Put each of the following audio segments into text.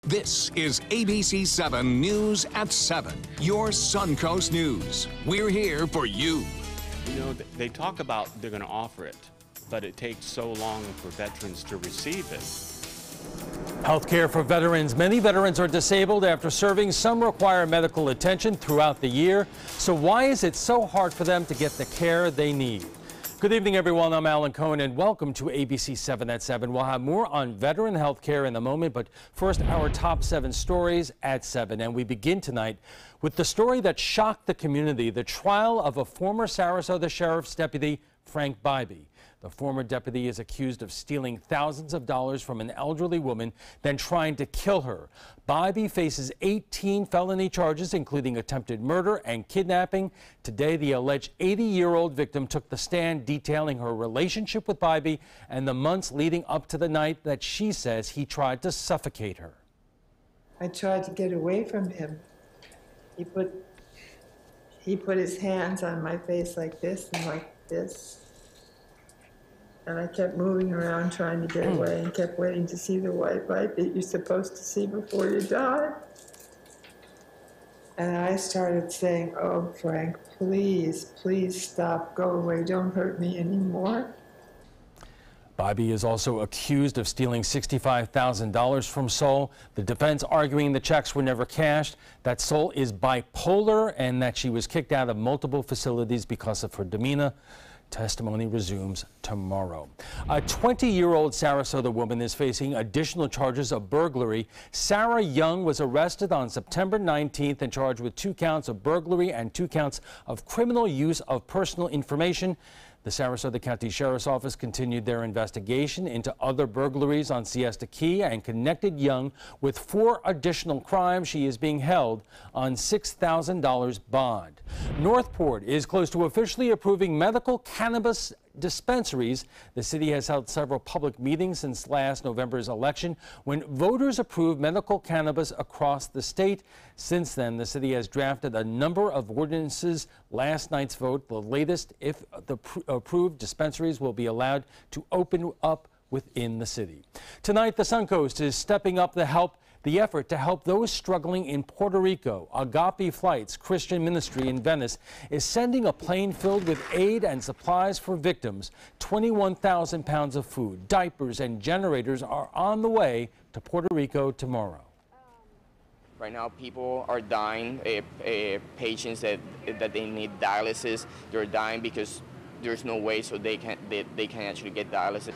This is ABC7 News at 7, your Suncoast News. We're here for you. You know, they talk about they're going to offer it, but it takes so long for veterans to receive it. Healthcare for veterans. Many veterans are disabled after serving. Some require medical attention throughout the year. So why is it so hard for them to get the care they need? Good evening, everyone. I'm Alan Cohen, and welcome to ABC 7 at 7. We'll have more on veteran health care in a moment, but first, our top 7 stories at 7. And we begin tonight with the story that shocked the community, the trial of a former Sarasota Sheriff's deputy, Frank Bybee. The former deputy is accused of stealing thousands of dollars from an elderly woman, then trying to kill her. Bybee faces 18 felony charges, including attempted murder and kidnapping. Today, the alleged 80-year-old victim took the stand, detailing her relationship with Bybee and the months leading up to the night that she says he tried to suffocate her. I tried to get away from him. He put his hands on my face like this and like this. And I kept moving around trying to get away and kept waiting to see the white light that you're supposed to see before you die. And I started saying, "Oh, Frank, please, please stop, go away, don't hurt me anymore." Bybee is also accused of stealing $65,000 from Sol. The defense arguing the checks were never cashed, that Sol is bipolar, and that she was kicked out of multiple facilities because of her demeanor. Testimony resumes tomorrow. A 20-year-old Sarasota woman is facing additional charges of burglary. Sarah Young was arrested on September 19th and charged with 2 counts of burglary and 2 counts of criminal use of personal information. The Sarasota County Sheriff's Office continued their investigation into other burglaries on Siesta Key and connected Young with 4 additional crimes. She is being held on $6,000 bond. Northport is close to officially approving medical cannabis dispensaries. The city has held several public meetings since last November's election when voters approved medical cannabis across the state. Since then, the city has drafted a number of ordinances. Last night's vote, the latest, if the approved dispensaries will be allowed to open up within the city. Tonight, the Suncoast is stepping up the effort to help those struggling in Puerto Rico. Agape Flights Christian Ministry in Venice is sending a plane filled with aid and supplies for victims. 21,000 pounds of food, diapers, and generators are on the way to Puerto Rico tomorrow. Right now, people are dying. Patients that they need dialysis, they're dying because there's no way so they can actually get dialysis.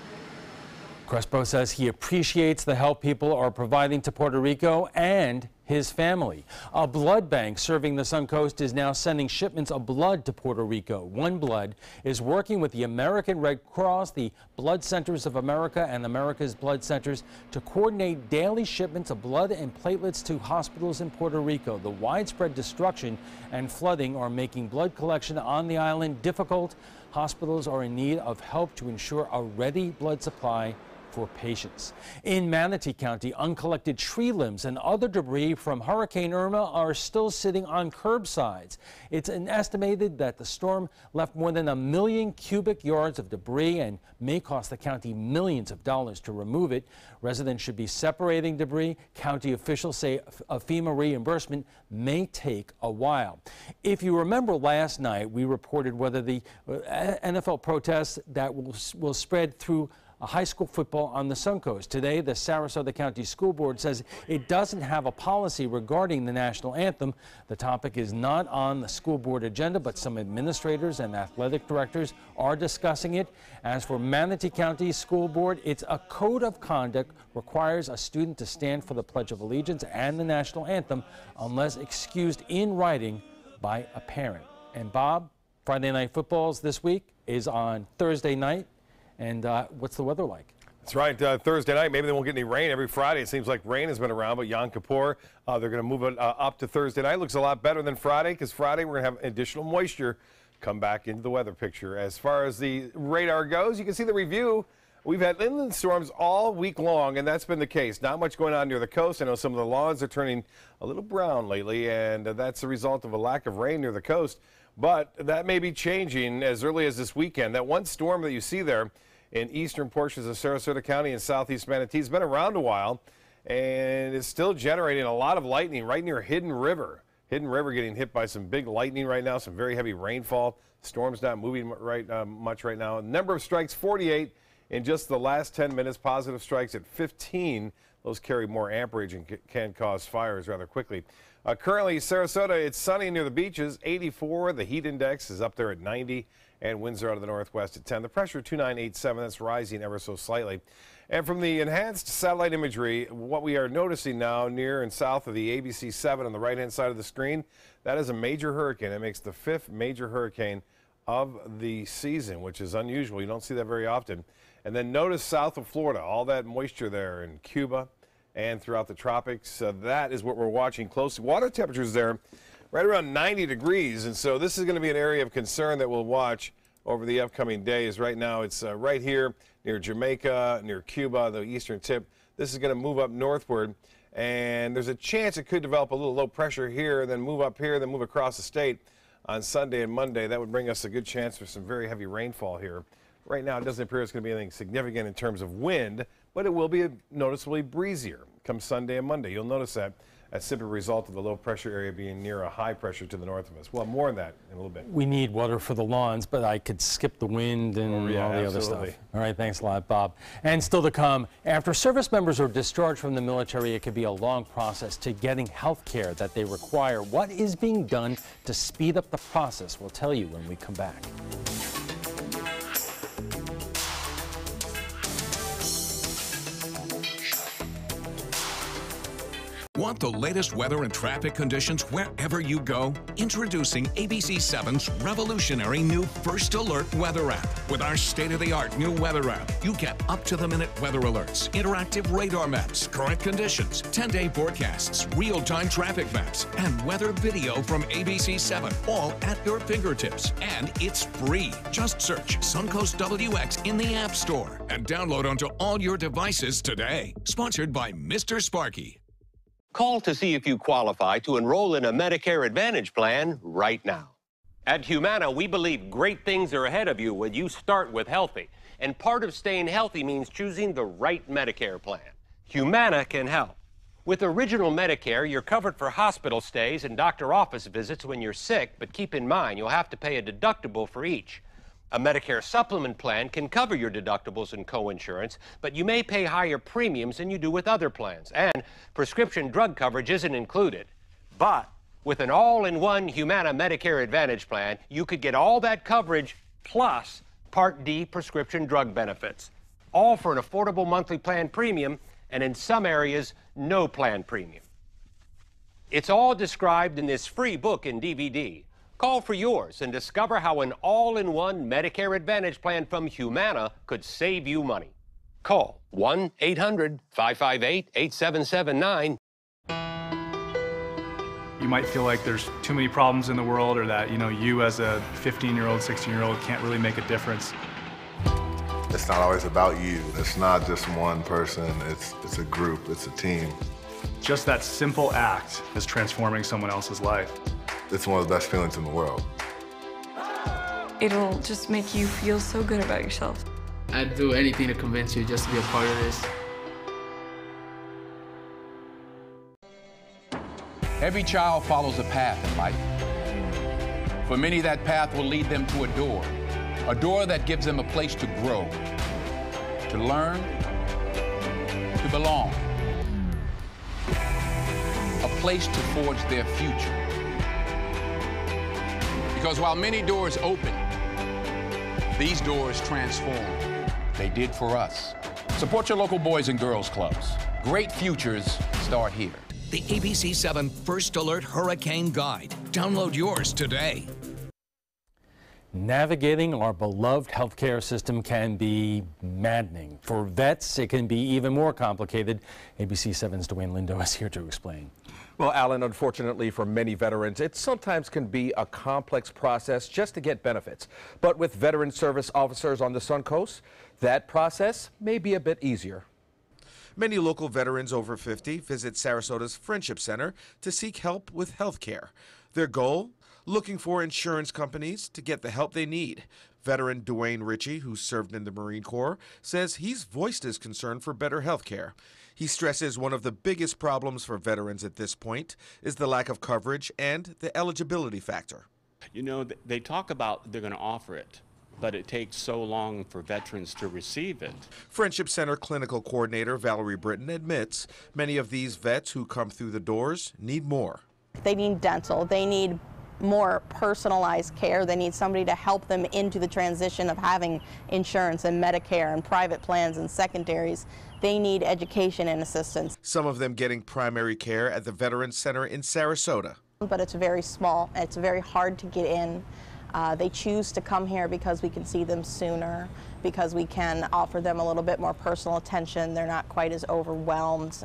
Crespo says he appreciates the help people are providing to Puerto Rico and his family. A blood bank serving the Suncoast is now sending shipments of blood to Puerto Rico. One Blood is working with the American Red Cross, the Blood Centers of America, and America's Blood Centers to coordinate daily shipments of blood and platelets to hospitals in Puerto Rico. The widespread destruction and flooding are making blood collection on the island difficult. Hospitals are in need of help to ensure a ready blood supply for patients. In Manatee County, uncollected tree limbs and other debris from Hurricane Irma are still sitting on curbsides. It's estimated that the storm left more than 1 million cubic yards of debris and may cost the county millions of dollars to remove it. Residents should be separating debris. County officials say a FEMA reimbursement may take a while. If you remember last night, we reported whether the NFL protests that will spread through high school football on the Suncoast. Today, the Sarasota County School Board says it doesn't have a policy regarding the national anthem. The topic is not on the school board agenda, but some administrators and athletic directors are discussing it. As for Manatee County School Board, it's a code of conduct requires a student to stand for the Pledge of Allegiance and the national anthem unless excused in writing by a parent. And Bob, Friday Night Footballs this week is on Thursday night. And what's the weather like? That's right. Thursday night, maybe they won't get any rain. Every Friday, it seems like rain has been around, but Yom Kippur, they're going to move it up to Thursday night. Looks a lot better than Friday because Friday we're going to have additional moisture come back into the weather picture. As far as the radar goes, you can see the review. We've had inland storms all week long, and that's been the case. Not much going on near the coast. I know some of the lawns are turning a little brown lately, and that's the result of a lack of rain near the coast. But that may be changing as early as this weekend. That one storm that you see there in eastern portions of Sarasota County and southeast Manatee has been around a while, and it's still generating a lot of lightning right near Hidden River. Hidden River getting hit by some big lightning right now, some very heavy rainfall. Storm's not moving much right now. Number of strikes, 48 in just the last 10 minutes. Positive strikes at 15. Those carry more amperage and can cause fires rather quickly. Currently, Sarasota, it's sunny near the beaches, 84. The heat index is up there at 90, and winds are out of the northwest at 10. The pressure, 2987. That's rising ever so slightly. And from the enhanced satellite imagery, what we are noticing now near and south of the ABC7 on the right-hand side of the screen, that is a major hurricane. It makes the 5th major hurricane of the season, which is unusual. You don't see that very often. And then notice south of Florida, all that moisture there in Cuba and throughout the tropics. That is what we're watching closely. Water temperatures there right around 90 degrees. And so this is going to be an area of concern that we'll watch over the upcoming days. Right now it's right here near Jamaica, near Cuba, the eastern tip. This is going to move up northward. And there's a chance it could develop a little low pressure here, then move up here, then move across the state on Sunday and Monday. That would bring us a good chance for some very heavy rainfall here. Right now, it doesn't appear it's going to be anything significant in terms of wind, but it will be noticeably breezier come Sunday and Monday. You'll notice that as simply a result of the low pressure area being near a high pressure to the north of us. We'll have more on that in a little bit. We need water for the lawns, but I could skip the wind and all the other stuff. All right, thanks a lot, Bob. And still to come, after service members are discharged from the military, it could be a long process to getting health care that they require. What is being done to speed up the process? We'll tell you when we come back. Want the latest weather and traffic conditions wherever you go? Introducing ABC7's revolutionary new First Alert weather app. With our state-of-the-art new weather app, you get up-to-the-minute weather alerts, interactive radar maps, current conditions, 10-day forecasts, real-time traffic maps, and weather video from ABC7, all at your fingertips. And it's free. Just search Suncoast WX in the App Store and download onto all your devices today. Sponsored by Mr. Sparky. Call to see if you qualify to enroll in a Medicare Advantage plan right now. At Humana, we believe great things are ahead of you when you start with healthy. And part of staying healthy means choosing the right Medicare plan. Humana can help. With Original Medicare, you're covered for hospital stays and doctor office visits when you're sick, but keep in mind you'll have to pay a deductible for each. A Medicare supplement plan can cover your deductibles and co-insurance, but you may pay higher premiums than you do with other plans. And prescription drug coverage isn't included. But with an all-in-one Humana Medicare Advantage plan, you could get all that coverage plus Part D prescription drug benefits, all for an affordable monthly plan premium, and in some areas, no plan premium. It's all described in this free book and DVD. Call for yours and discover how an all-in-one Medicare Advantage plan from Humana could save you money. Call 1-800-558-8779. You might feel like there's too many problems in the world, or that, you as a 15-year-old, 16-year-old can't really make a difference. It's not always about you. It's not just one person. It's a group. It's a team. Just that simple act is transforming someone else's life. It's one of the best feelings in the world. It'll just make you feel so good about yourself. I'd do anything to convince you just to be a part of this. Every child follows a path in life. For many, that path will lead them to a door that gives them a place to grow, to learn, to belong, a place to forge their future. Because while many doors open, these doors transform. They did for us. Support your local Boys and Girls Clubs. Great futures start here. The ABC7 First Alert Hurricane Guide. Download yours today. Navigating our beloved healthcare system can be maddening. For vets, it can be even more complicated. ABC7's Dwayne Lindo is here to explain. Well, Alan, unfortunately for many veterans, it sometimes can be a complex process just to get benefits. But with veteran service officers on the Suncoast, that process may be a bit easier. Many local veterans over 50 visit Sarasota's Friendship Center to seek help with health care. Their goal? Looking for insurance companies to get the help they need. Veteran Dwayne Ritchie, who served in the Marine Corps, says he's voiced his concern for better health care. He stresses one of the biggest problems for veterans at this point is the lack of coverage and the eligibility factor. You know, they talk about they're going to offer it, but it takes so long for veterans to receive it. Friendship Center Clinical Coordinator Valerie Britton admits many of these vets who come through the doors need more. They need dental, they need more personalized care, they need somebody to help them into the transition of having insurance and Medicare and private plans and secondaries. They need education and assistance. Some of them getting primary care at the Veterans Center in Sarasota. But it's very small, it's very hard to get in. They choose to come here because we can see them sooner, because we can offer them a little bit more personal attention. They're not quite as overwhelmed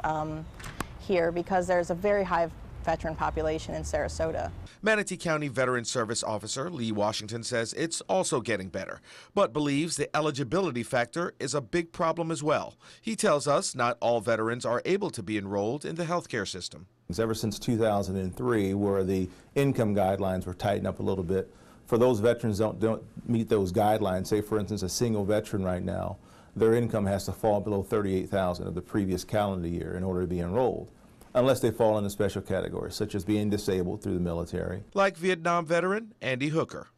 here because there's a very high veteran population in Sarasota. Manatee County Veteran Service Officer Lee Washington says it's also getting better, but believes the eligibility factor is a big problem as well. He tells us not all veterans are able to be enrolled in the healthcare system. Ever since 2003, where the income guidelines were tightened up a little bit, for those veterans don't meet those guidelines, say for instance a single veteran right now, their income has to fall below $38,000 of the previous calendar year in order to be enrolled, unless they fall in a special category, such as being disabled through the military. Like Vietnam veteran Andy Hooker.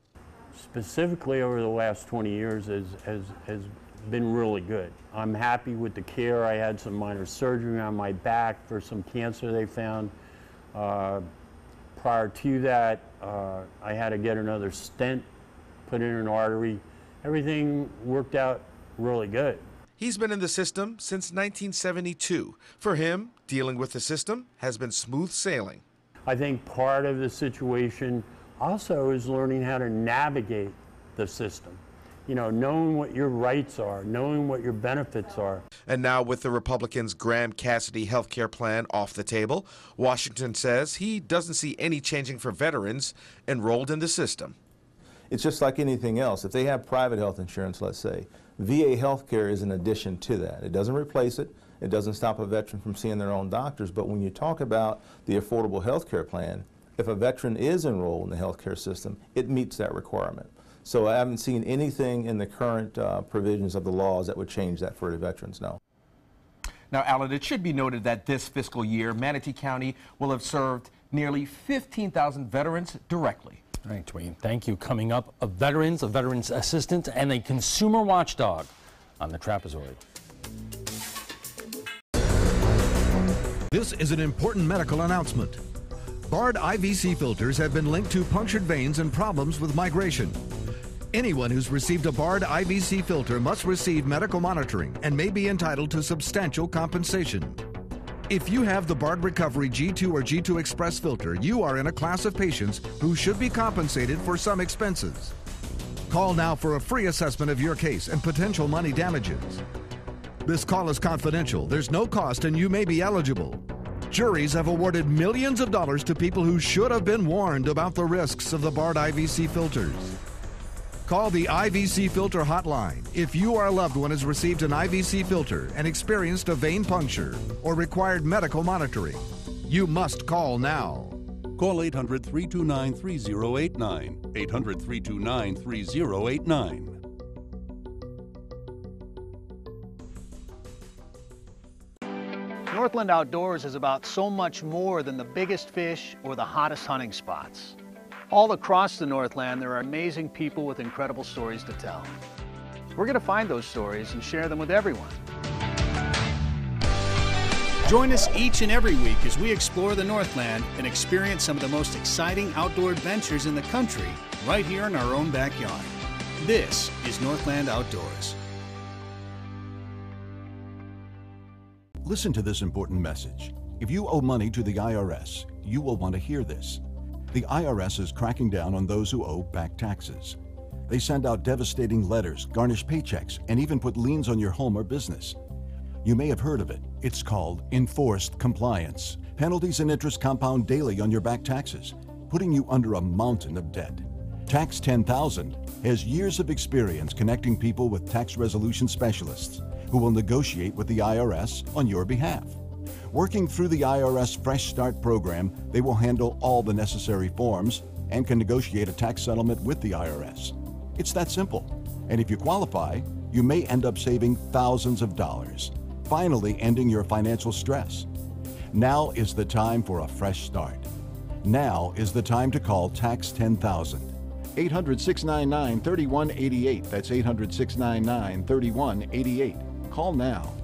Specifically over the last 20 years has been really good. I'm happy with the care. I had some minor surgery on my back for some cancer they found. Prior to that, I had to get another stent put in an artery. Everything worked out really good. He's been in the system since 1972. For him, dealing with the system has been smooth sailing. I think part of the situation also is learning how to navigate the system. You know, knowing what your rights are, knowing what your benefits are. And now with the Republicans' Graham-Cassidy health care plan off the table, Washington says he doesn't see any changing for veterans enrolled in the system. It's just like anything else. If they have private health insurance, let's say, VA health care is an addition to that. It doesn't replace it. It doesn't stop a veteran from seeing their own doctors. But when you talk about the Affordable Health Care Plan, if a veteran is enrolled in the health care system, it meets that requirement. So I haven't seen anything in the current provisions of the laws that would change that for the veterans, no. Now, Alan, it should be noted that this fiscal year, Manatee County will have served nearly 15,000 veterans directly. All right, Dwayne, thank you. Coming up, a veteran's assistant, and a consumer watchdog on the Trapezoid. This is an important medical announcement. Bard IVC filters have been linked to punctured veins and problems with migration. Anyone who's received a Bard IVC filter must receive medical monitoring and may be entitled to substantial compensation. If you have the Bard Recovery G2 or G2 Express filter, you are in a class of patients who should be compensated for some expenses. Call now for a free assessment of your case and potential money damages. This call is confidential, there's no cost, and you may be eligible. Juries have awarded millions of dollars to people who should have been warned about the risks of the Bard IVC filters. Call the IVC Filter Hotline if you or a loved one has received an IVC filter and experienced a vein puncture or required medical monitoring. You must call now. Call 800-329-3089. 800-329-3089. Northland Outdoors is about so much more than the biggest fish or the hottest hunting spots. All across the Northland, there are amazing people with incredible stories to tell. We're going to find those stories and share them with everyone. Join us each and every week as we explore the Northland and experience some of the most exciting outdoor adventures in the country right here in our own backyard. This is Northland Outdoors. Listen to this important message. If you owe money to the IRS, you will want to hear this. The IRS is cracking down on those who owe back taxes. They send out devastating letters, garnish paychecks, and even put liens on your home or business. You may have heard of it. It's called enforced compliance. Penalties and interest compound daily on your back taxes, putting you under a mountain of debt. Tax 10,000 has years of experience connecting people with tax resolution specialists who will negotiate with the IRS on your behalf. Working through the IRS Fresh Start program, they will handle all the necessary forms and can negotiate a tax settlement with the IRS. It's that simple. And if you qualify, you may end up saving thousands of dollars. finally ending your financial stress. Now is the time for a fresh start. Now is the time to call Tax 10,000. 800-699-3188. That's 800-699-3188. Call now.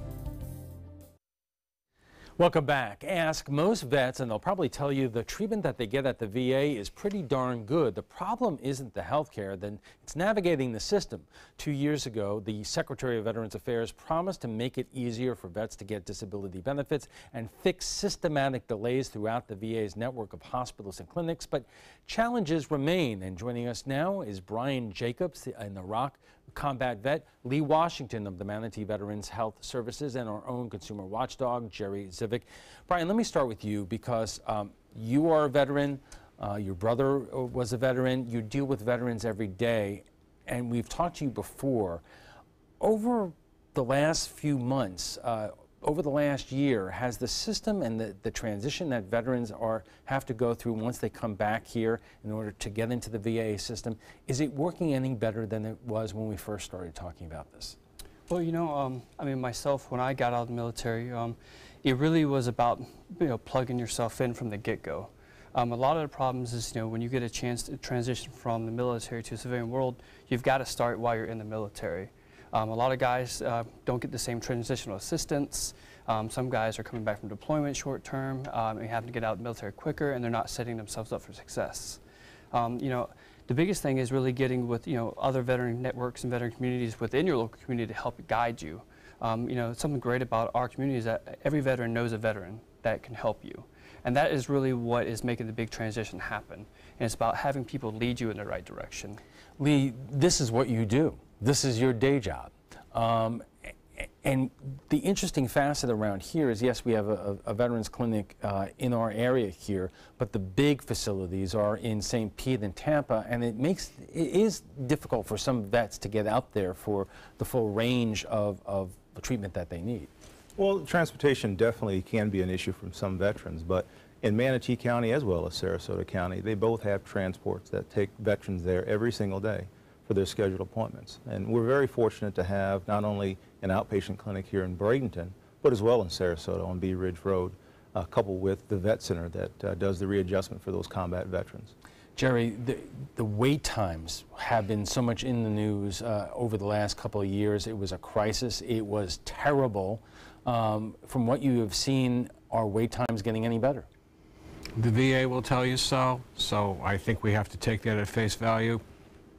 Welcome back. Ask most vets and they'll probably tell you the treatment that they get at the VA is pretty darn good. The problem isn't the health care, then it's navigating the system. 2 years ago, the Secretary of Veterans Affairs promised to make it easier for vets to get disability benefits and fix systematic delays throughout the VA's network of hospitals and clinics, but challenges remain. And joining us now is Brian Jacobs, an Iraq combat vet, Lee Washington of the Manatee Veterans Health Services, and our own consumer watchdog, Jerry Zivick. Brian, let me start with you because you are a veteran, your brother was a veteran, you deal with veterans every day, and we've talked to you before. Over the last few months, over the last year, has the system and the transition that veterans have to go through once they come back here in order to get into the VA system, is it working any better than it was when we first started talking about this? Well, you know, I mean, myself, when I got out of the military, it really was about, plugging yourself in from the get-go. A lot of the problems is, when you get a chance to transition from the military to the civilian world, you've got to start while you're in the military. A lot of guys don't get the same transitional assistance. Some guys are coming back from deployment short term and having to get out of the military quicker, and they're not setting themselves up for success. The biggest thing is really getting with other veteran networks and veteran communities within your local community to help guide you. Something great about our community is that every veteran knows a veteran that can help you. And that is really what is making the big transition happen. And it's about having people lead you in the right direction. Lee, this is what you do. This is your day job. And the interesting facet around here is, yes, we have a veterans clinic in our area here, but the big facilities are in St. Pete and Tampa, and it is difficult for some vets to get out there for the full range of the treatment that they need. Well, transportation definitely can be an issue from some veterans, but in Manatee County as well as Sarasota County, they both have transports that take veterans there every single day for their scheduled appointments. And we're very fortunate to have not only an outpatient clinic here in Bradenton, but as well in Sarasota on Bee Ridge Road, coupled with the vet center that does the readjustment for those combat veterans. Jerry, the wait times have been so much in the news over the last couple of years. It was a crisis. It was terrible. From what you have seen, are wait times getting any better? The VA will tell you so I think we have to take that at face value.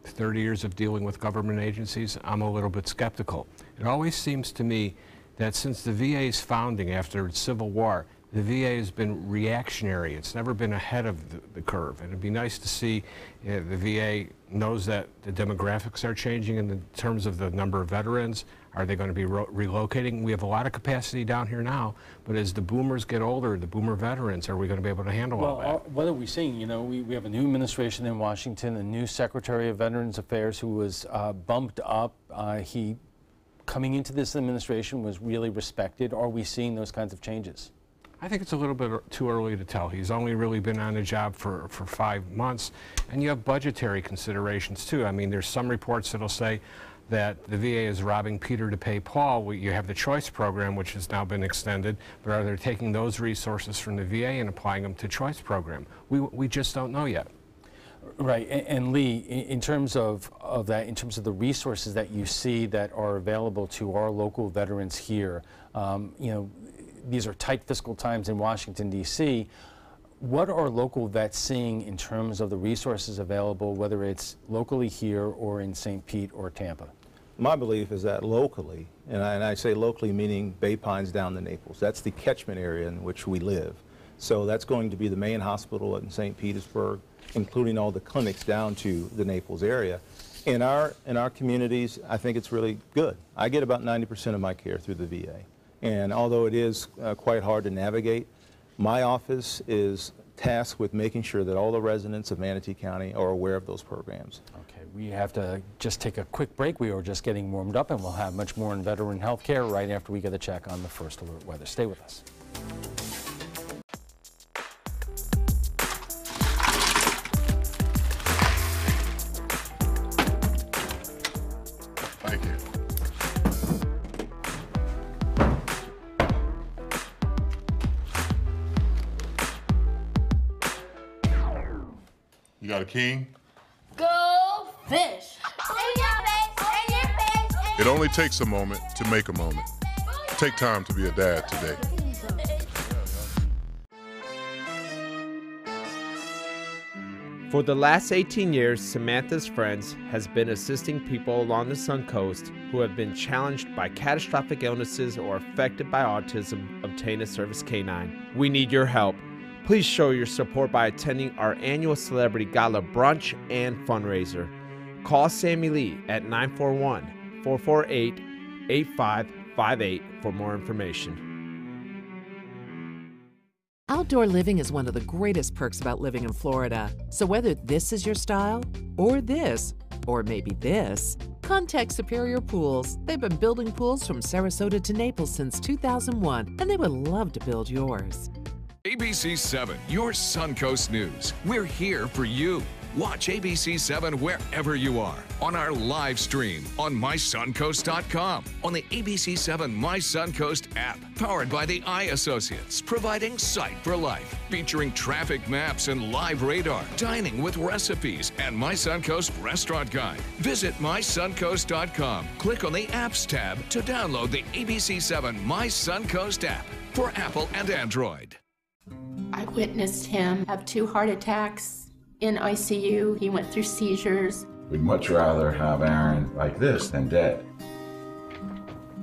30 years of dealing with government agencies, I'm a little bit skeptical. It always seems to me that since the VA's founding after the Civil War, the VA has been reactionary. It's never been ahead of the curve. And it'd be nice to see the VA knows that the demographics are changing in terms of the number of veterans. Are they going to be relocating? We have a lot of capacity down here now, but as the boomers get older, the boomer veterans, are we going to be able to handle all that? What are we seeing? We have a new administration in Washington, a new Secretary of Veterans Affairs who was bumped up. He, coming into this administration, was really respected. Are we seeing those kinds of changes? I think it's a little bit too early to tell. He's only really been on the job for 5 months, and you have budgetary considerations too. I mean, there's some reports that'll say that the VA is robbing Peter to pay Paul. You have the choice program, which has now been extended, but are they taking those resources from the VA and applying them to choice program? We just don't know yet. Right, and Lee, in terms of that, in terms of the resources that you see that are available to our local veterans here, these are tight fiscal times in Washington, D.C. What are local vets seeing in terms of the resources available, whether it's locally here or in St. Pete or Tampa? My belief is that locally, and I say locally meaning Bay Pines down to Naples, that's the catchment area in which we live. So that's going to be the main hospital in St. Petersburg, including all the clinics down to the Naples area. In our communities, I think it's really good. I get about 90% of my care through the VA. And although it is quite hard to navigate, my office is tasked with making sure that all the residents of Manatee County are aware of those programs. Okay, we have to just take a quick break. We are just getting warmed up, and we'll have much more in veteran health care right after we get a check on the First Alert weather. Stay with us. Thank you. You got a king? Go fish! In your face, in your face, It only takes a moment to make a moment. Take time to be a dad today. For the last 18 years, Samantha's Friends has been assisting people along the Sun Coast who have been challenged by catastrophic illnesses or affected by autism obtain a service canine. We need your help. Please show your support by attending our annual Celebrity Gala brunch and fundraiser. Call Sammy Lee at 941-448-8558 for more information. Outdoor living is one of the greatest perks about living in Florida. So whether this is your style, or this, or maybe this, contact Superior Pools. They've been building pools from Sarasota to Naples since 2001, and they would love to build yours. ABC7, your Suncoast News. We're here for you. Watch ABC7 wherever you are, on our live stream, on mysuncoast.com, on the ABC7 My Suncoast app, powered by the Eye Associates, providing sight for life, featuring traffic maps and live radar, dining with recipes, and My Suncoast Restaurant Guide. Visit mysuncoast.com. Click on the Apps tab to download the ABC7 My Suncoast app for Apple and Android. I witnessed him have 2 heart attacks. In ICU, he went through seizures. We'd much rather have Aaron like this than dead.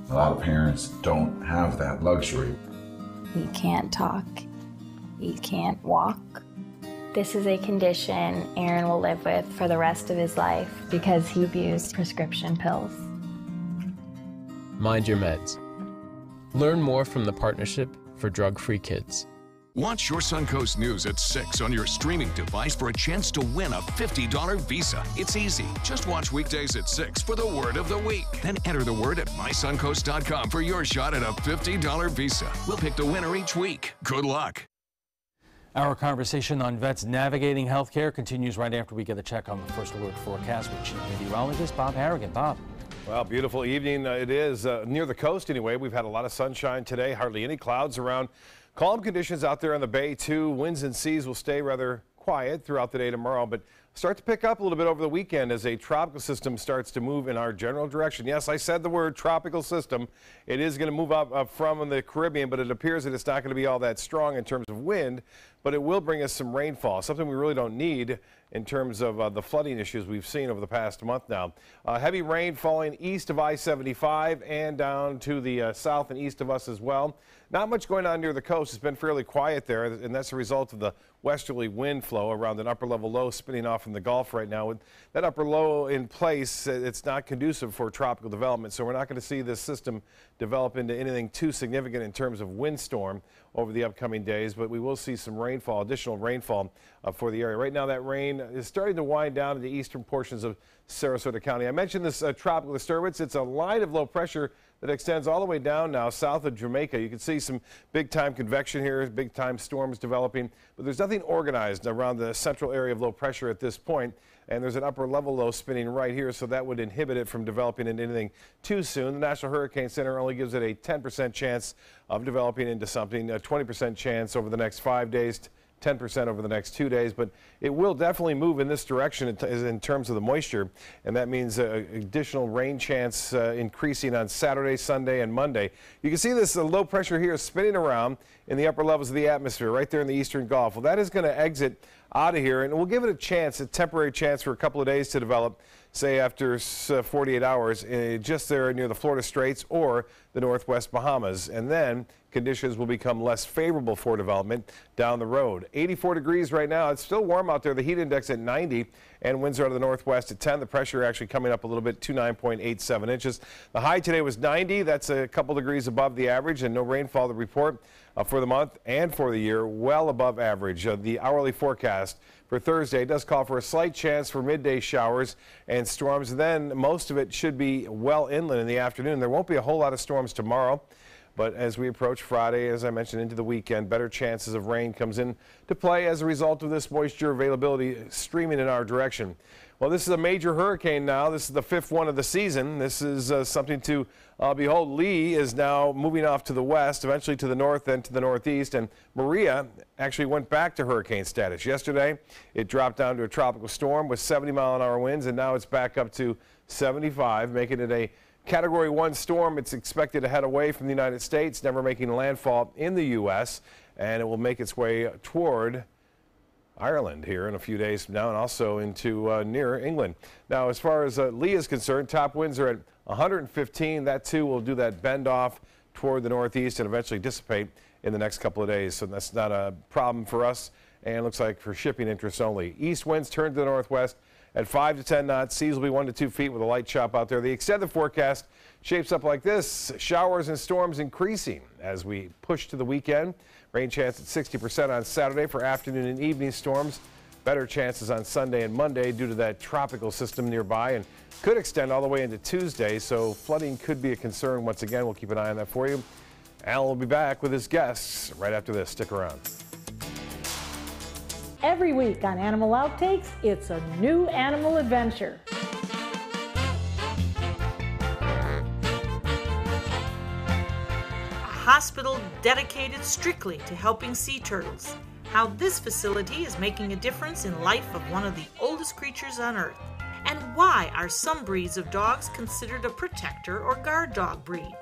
A lot of parents don't have that luxury. He can't talk. He can't walk. This is a condition Aaron will live with for the rest of his life because he abused prescription pills. Mind your meds. Learn more from the Partnership for Drug-Free Kids. Watch your Suncoast News at 6 on your streaming device for a chance to win a $50 Visa. It's easy. Just watch weekdays at 6 for the word of the week. Then enter the word at mysuncoast.com for your shot at a $50 Visa. We'll pick the winner each week. Good luck. Our conversation on vets navigating healthcare continues right after we get a check on the First Alert forecast with Chief Meteorologist Bob Harrigan. Bob. Well, beautiful evening it is near the coast anyway. We've had a lot of sunshine today, hardly any clouds around. Calm conditions out there on the bay, too. Winds and seas will stay rather quiet throughout the day tomorrow, but start to pick up a little bit over the weekend as a tropical system starts to move in our general direction. Yes, I said the word tropical system. It is going to move up from the Caribbean, but it appears that it's not going to be all that strong in terms of wind, but it will bring us some rainfall, something we really don't need in terms of the flooding issues we've seen over the past month now. Heavy rain falling east of I-75 and down to the south and east of us as well. Not much going on near the coast. It's been fairly quiet there, and that's a result of the westerly wind flow around an upper level low spinning off from the Gulf right now. With that upper low in place, it's not conducive for tropical development, so we're not going to see this system develop into anything too significant in terms of windstorm over the upcoming days, but we will see some rainfall, additional rainfall for the area. Right now that rain is starting to wind down to the eastern portions of Sarasota County. I mentioned this tropical disturbance. It's a line of low pressure that extends all the way down now south of Jamaica. You can see some big-time convection here, big-time storms developing, but there's nothing organized around the central area of low pressure at this point, and there's an upper level low spinning right here, so that would inhibit it from developing into anything too soon. The National Hurricane Center only gives it a 10% chance of developing into something, a 20% chance over the next 5 days, 10% over the next 2 days, but it will definitely move in this direction in terms of the moisture, and that means additional rain chance increasing on Saturday, Sunday, and Monday. You can see this low pressure here spinning around in the upper levels of the atmosphere right there in the eastern Gulf. Well, that is going to exit out of here, and we'll give it a chance, a temporary chance for a couple of days to develop, say after 48 hours, just there near the Florida Straits or the Northwest Bahamas, and then conditions will become less favorable for development down the road. 84 degrees right now. It's still warm out there. The heat index at 90 and winds are out of the northwest at 10. The pressure actually coming up a little bit to 9.87 inches. The high today was 90. That's a couple degrees above the average, and no rainfall to report for the month and for the year, well above average. The hourly forecast for Thursday does call for a slight chance for midday showers and storms. Then most of it should be well inland in the afternoon. There won't be a whole lot of storms tomorrow. But as we approach Friday, as I mentioned, into the weekend, better chances of rain comes in to play as a result of this moisture availability streaming in our direction. Well, this is a major hurricane now. This is the 5th one of the season. This is something to behold. Lee is now moving off to the west, eventually to the north, then to the northeast. And Maria actually went back to hurricane status. Yesterday, it dropped down to a tropical storm with 70-mile-an-hour winds, and now it's back up to 75, making it a Category 1 storm. It's expected to head away from the United States, never making landfall in the U.S., and it will make its way toward Ireland here in a few days from now, and also into near England. Now, as far as Lee is concerned, top winds are at 115. That too will do that bend off toward the northeast and eventually dissipate in the next couple of days. So that's not a problem for us, and it looks like for shipping interests only. East winds turn to the northwest at 5 to 10 knots. Seas will be 1 to 2 feet with a light chop out there. The extended forecast shapes up like this. Showers and storms increasing as we push to the weekend. Rain chance at 60% on Saturday for afternoon and evening storms. Better chances on Sunday and Monday due to that tropical system nearby, and could extend all the way into Tuesday, so flooding could be a concern once again. We'll keep an eye on that for you. Al will be back with his guests right after this. Stick around. Every week on Animal Outtakes, it's a new animal adventure. Hospital dedicated strictly to helping sea turtles. How this facility is making a difference in life of one of the oldest creatures on Earth. And why are some breeds of dogs considered a protector or guard dog breed?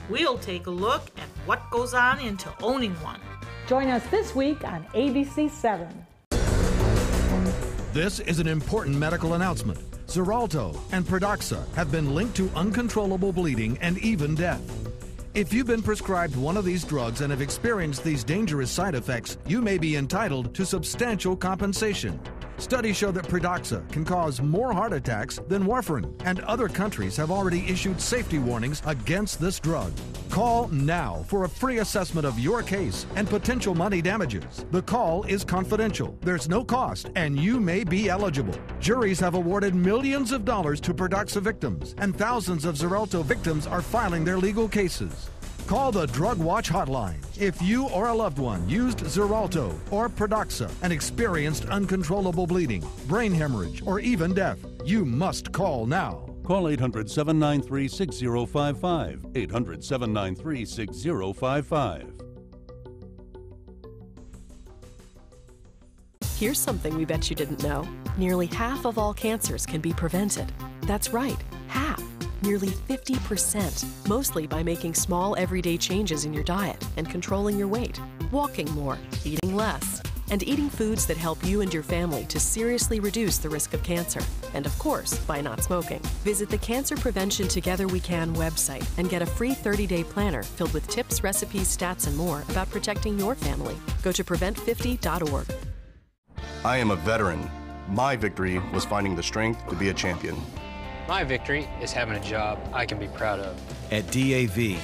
We'll take a look at what goes on into owning one. Join us this week on ABC7. This is an important medical announcement. Xarelto and Pradaxa have been linked to uncontrollable bleeding and even death. If you've been prescribed one of these drugs and have experienced these dangerous side effects, you may be entitled to substantial compensation. Studies show that Pradaxa can cause more heart attacks than warfarin, and other countries have already issued safety warnings against this drug. Call now for a free assessment of your case and potential money damages. The call is confidential, there's no cost, and you may be eligible. Juries have awarded millions of dollars to Pradaxa victims, and thousands of Xarelto victims are filing their legal cases. Call the Drug Watch hotline if you or a loved one used Xarelto or Pradaxa and experienced uncontrollable bleeding, brain hemorrhage, or even death. You must call now. Call 800-793-6055. 800-793-6055. Here's something we bet you didn't know. Nearly half of all cancers can be prevented. That's right, half. Nearly 50%, mostly by making small everyday changes in your diet and controlling your weight, walking more, eating less, and eating foods that help you and your family to seriously reduce the risk of cancer. And of course, by not smoking. Visit the Cancer Prevention Together We Can website and get a free 30-day planner filled with tips, recipes, stats, and more about protecting your family. Go to prevent50.org. I am a veteran. My victory was finding the strength to be a champion. My victory is having a job I can be proud of. At DAV,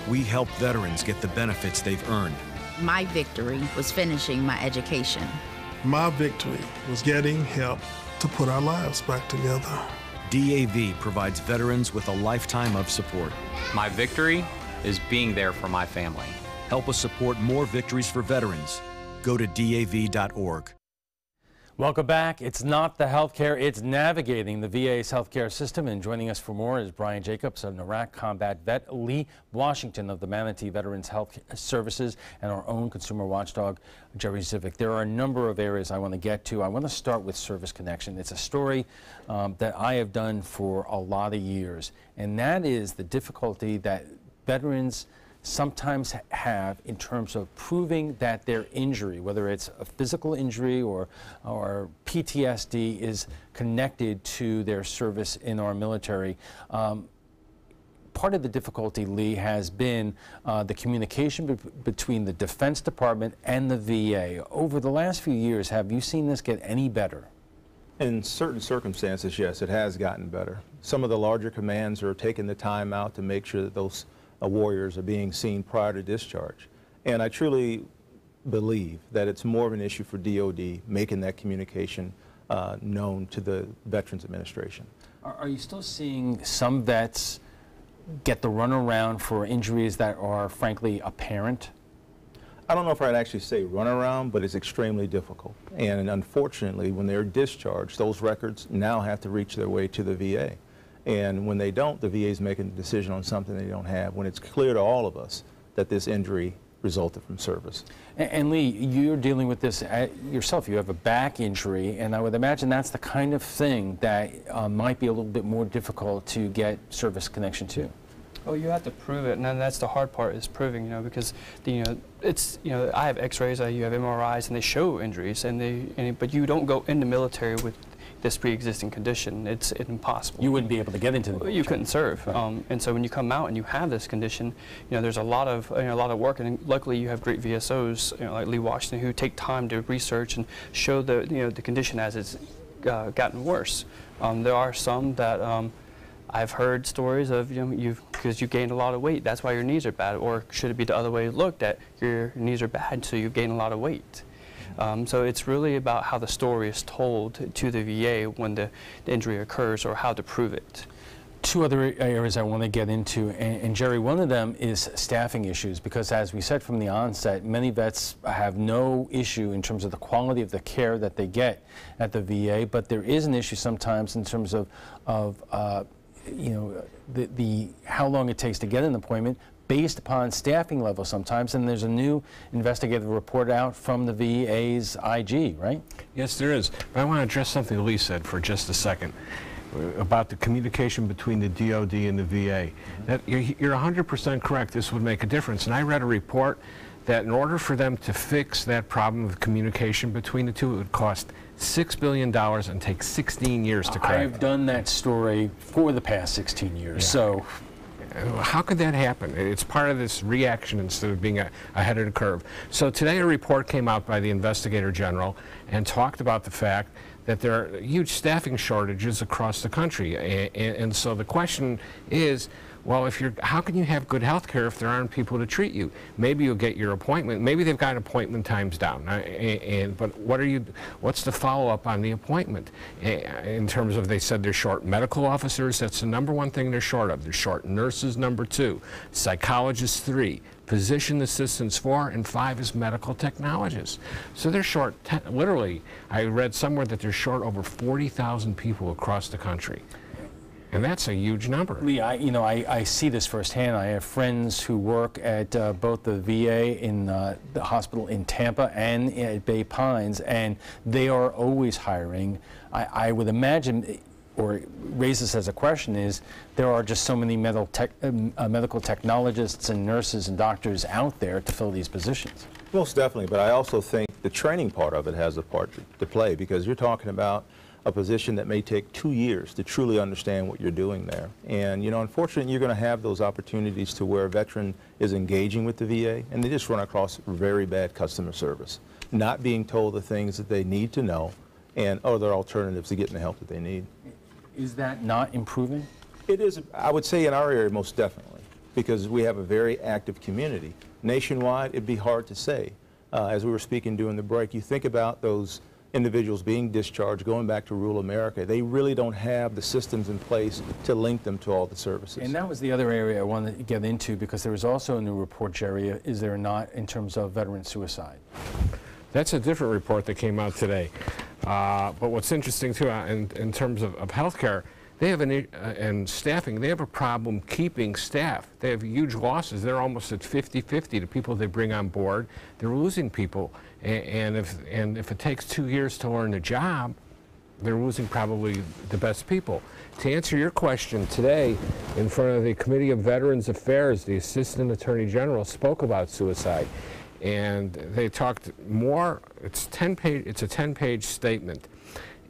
we help veterans get the benefits they've earned. My victory was finishing my education. My victory was getting help to put our lives back together. DAV provides veterans with a lifetime of support. My victory is being there for my family. Help us support more victories for veterans. Go to DAV.org. Welcome back. It's not the healthcare, it's navigating the VA's healthcare system. And joining us for more is Brian Jacobs, an Iraq combat vet, Lee Washington of the Manatee Veterans Health Services, and our own consumer watchdog, Jerry Zivic. There are a number of areas I want to get to. I want to start with Service Connection. It's a story that I have done for a lot of years, and that is the difficulty that veterans sometimes have in terms of proving that their injury, whether it's a physical injury or PTSD, is connected to their service in our military. Part of the difficulty, Lee, has been the communication between the Defense Department and the VA. Over the last few years, have you seen this get any better? In certain circumstances, yes, it has gotten better. Some of the larger commands are taking the time out to make sure that those warriors are being seen prior to discharge. And I truly believe that it's more of an issue for DOD making that communication known to the Veterans Administration. Are you still seeing some vets get the runaround for injuries that are frankly apparent? I don't know if I'd actually say runaround, but it's extremely difficult. And unfortunately, when they're discharged, those records now have to reach their way to the VA. And when they don't, the VA is making a decision on something they don't have, when it's clear to all of us that this injury resulted from service. And Lee, you're dealing with this yourself. You have a back injury, and I would imagine that's the kind of thing that might be a little bit more difficult to get service connection to. Well, you have to prove it, and then that's the hard part, is proving, you know, because it's, you know, I have X-rays, you have MRIs, and they show injuries, but you don't go in the military with this pre-existing condition. It's impossible. You wouldn't be able to get into the military. You couldn't serve, right. And so when you come out and you have this condition, you know, there's a lot of work, and luckily you have great VSOs, you know, like Lee Washington, who take time to research and show the condition as it's gotten worse. There are some that. I've heard stories of, you know, because you gained a lot of weight, that's why your knees are bad, or should it be the other way looked at, your knees are bad, so you've gained a lot of weight. So it's really about how the story is told to the VA when the injury occurs, or how to prove it. Two other areas I want to get into, and Jerry, one of them is staffing issues, because as we said from the onset, many vets have no issue in terms of the quality of the care that they get at the VA, but there is an issue sometimes in terms of you know, the how long it takes to get an appointment based upon staffing level sometimes, and there's a new investigative report out from the VA's IG, right? Yes, there is. But I want to address something Lee said for just a second about the communication between the DOD and the VA. That you're 100% correct. This would make a difference. And I read a report that in order for them to fix that problem of communication between the two, it would cost $6 billion and take 16 years to correct. I've done that story for the past 16 years, yeah. So. How could that happen? It's part of this reaction instead of being ahead of the curve. So today a report came out by the Investigator General and talked about the fact that there are huge staffing shortages across the country. And so the question is, well, how can you have good health care if there aren't people to treat you? Maybe you'll get your appointment. Maybe they've got appointment times down. But what's the follow-up on the appointment? In terms of, they said they're short medical officers. That's the #1 thing they're short of. They're short nurses, #2. Psychologists, 3. Physician assistants, 4, and 5 is medical technologists. So they're short, literally, I read somewhere that they're short over 40,000 people across the country. And that's a huge number. Lee, I see this firsthand. I have friends who work at both the VA in the hospital in Tampa and at Bay Pines, and they are always hiring. I would imagine, or raise this as a question, is there are just so many medical technologists and nurses and doctors out there to fill these positions. Most definitely, but I also think the training part of it has a part to play, because you're talking about a position that may take 2 years to truly understand what you're doing there. And, you know, unfortunately, you're going to have those opportunities to where a veteran is engaging with the VA and they just run across very bad customer service, not being told the things that they need to know and other alternatives to getting the help that they need. Is that not improving? It is, I would say, in our area, most definitely, because we have a very active community. Nationwide, it'd be hard to say. As we were speaking during the break, you think about those individuals being discharged, going back to rural America. They really don't have the systems in place to link them to all the services. And that was the other area I wanted to get into, because there was also a new report, Jerry, is there not, in terms of veteran suicide? That's a different report that came out today. But what's interesting, too, in terms of healthcare, they have and staffing, they have a problem keeping staff. They have huge losses. They're almost at 50-50. The people they bring on board, they're losing people. And if it takes 2 years to learn a job, they're losing probably the best people. To answer your question, today, in front of the Committee of Veterans Affairs, the Assistant Attorney General spoke about suicide. And they talked more, it's a 10-page statement.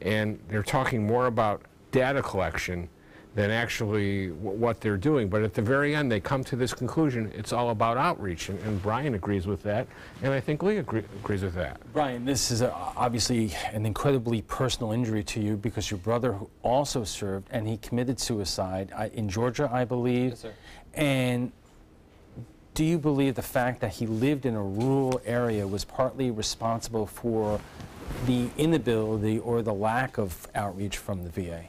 And they're talking more about data collection than actually what they're doing. But at the very end, they come to this conclusion, it's all about outreach. And Brian agrees with that, and I think Lee agrees with that. Brian, this is obviously an incredibly personal injury to you, because your brother who also served, and he committed suicide in Georgia, I believe. Yes, sir. And do you believe the fact that he lived in a rural area was partly responsible for the inability or the lack of outreach from the VA?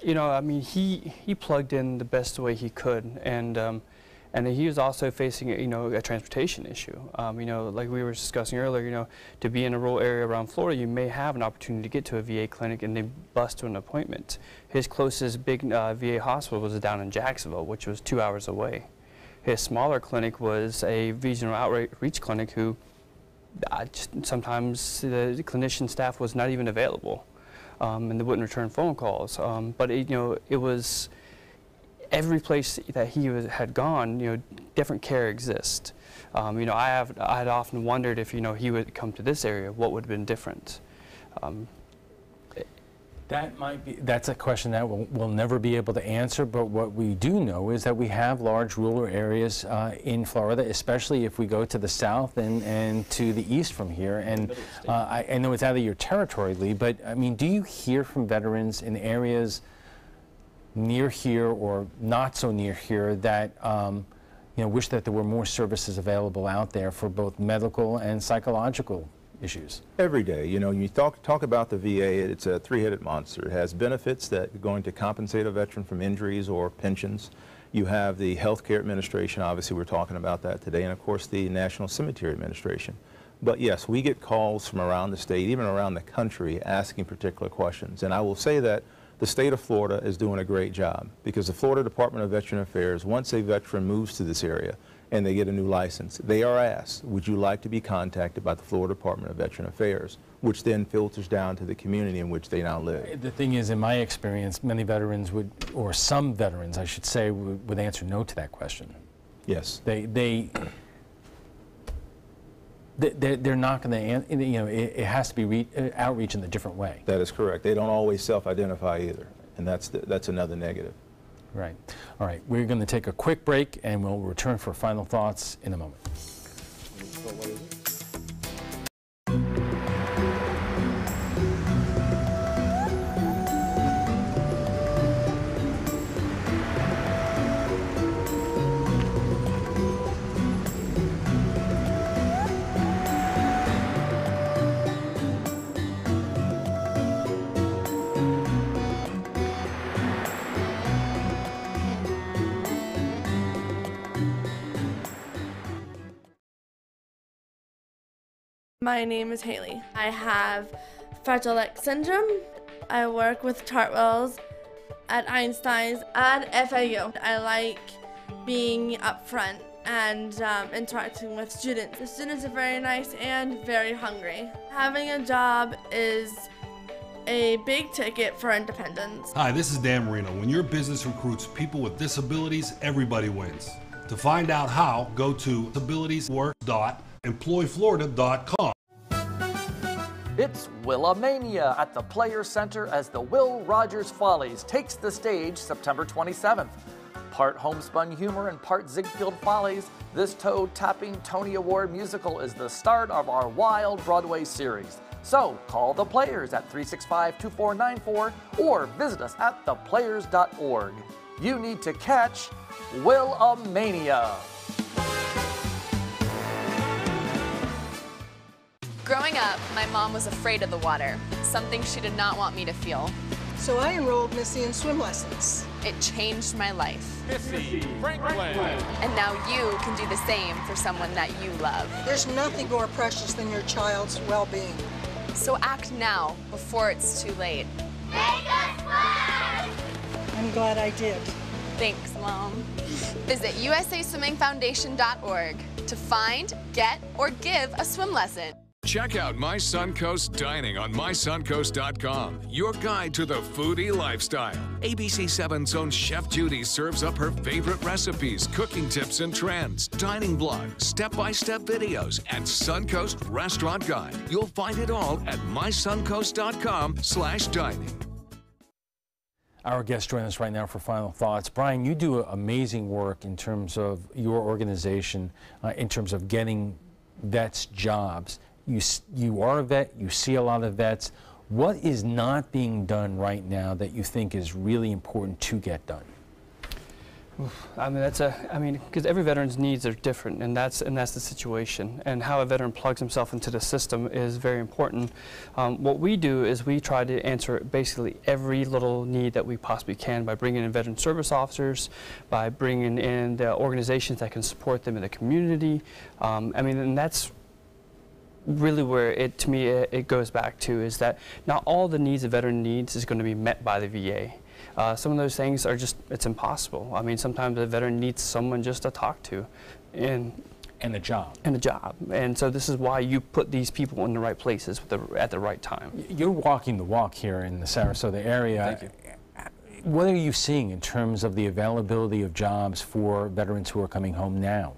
You know, I mean, he plugged in the best way he could, and he was also facing, you know, a transportation issue. You know, like we were discussing earlier, you know, to be in a rural area around Florida, you may have an opportunity to get to a VA clinic and they bust to an appointment. His closest big VA hospital was down in Jacksonville, which was 2 hours away. His smaller clinic was a regional outreach clinic who sometimes the clinician staff was not even available, and they wouldn't return phone calls. But you know, it was every place that he had gone. You know, different care exists. You know, I had often wondered if, you know, he would come to this area, what would have been different. That's a question that we'll never be able to answer, but what we do know is that we have large rural areas in Florida, especially if we go to the south and to the east from here. And I know it's out of your territory, Lee, but I mean, do you hear from veterans in areas near here or not so near here that you know, wish that there were more services available out there for both medical and psychological issues? Every day. You know, you talk about the VA, it's a three-headed monster. It has benefits that are going to compensate a veteran from injuries or pensions. You have the Healthcare Administration, obviously we're talking about that today, and of course the National Cemetery Administration. But yes, we get calls from around the state, even around the country, asking particular questions. And I will say that the state of Florida is doing a great job, because the Florida Department of Veteran Affairs, once a veteran moves to this area and they get a new license, they are asked, would you like to be contacted by the Florida Department of Veteran Affairs, which then filters down to the community in which they now live. The thing is, in my experience, many veterans would, or some veterans, I should say, would answer no to that question. Yes. They're not going to, you know, it has to be outreach in a different way. That is correct. They don't always self-identify either, and that's another negative. Right. All right, we're going to take a quick break, and we'll return for final thoughts in a moment. My name is Haley. I have Fragile X syndrome. I work with Chartwells at Einstein's at FAU. I like being up front and interacting with students. The students are very nice and very hungry. Having a job is a big ticket for independence. Hi, this is Dan Marino. When your business recruits people with disabilities, everybody wins. To find out how, go to disabilitieswork.employflorida.com. It's Willamania at the Players Center as the Will Rogers Follies takes the stage September 27th. Part homespun humor and part Ziegfeld Follies, this toe-tapping Tony Award musical is the start of our wild Broadway series. So call the Players at 365-2494 or visit us at theplayers.org. You need to catch Willamania. Growing up, my mom was afraid of the water, something she did not want me to feel. So I enrolled Missy in swim lessons. It changed my life. Missy Franklin. And now you can do the same for someone that you love. There's nothing more precious than your child's well-being. So act now, before it's too late. Make us fly! I'm glad I did. Thanks, Mom. Visit usaswimmingfoundation.org to find, get, or give a swim lesson. Check out My Suncoast Dining on mysuncoast.com, your guide to the foodie lifestyle. ABC7's own Chef Judy serves up her favorite recipes, cooking tips and trends, dining blogs, step-by-step videos, and Suncoast Restaurant Guide. You'll find it all at mysuncoast.com/dining. Our guest joining us right now for final thoughts. Brian, you do amazing work in terms of your organization, in terms of getting vets jobs. You are a vet, you see a lot of vets. What is not being done right now that you think is really important to get done? I mean, because every veteran's needs are different, and that's the situation. And how a veteran plugs himself into the system is very important. What we do is we try to answer basically every little need that we possibly can by bringing in veteran service officers, by bringing in the organizations that can support them in the community. I mean, and that's really where to me it goes back to, is that not all the needs a veteran needs is going to be met by the VA. Some of those things are just, it's impossible. I mean, sometimes a veteran needs someone just to talk to. And a job. And a job. And so this is why you put these people in the right places at the right time. You're walking the walk here in the Sarasota area. Thank you. What are you seeing in terms of the availability of jobs for veterans who are coming home now?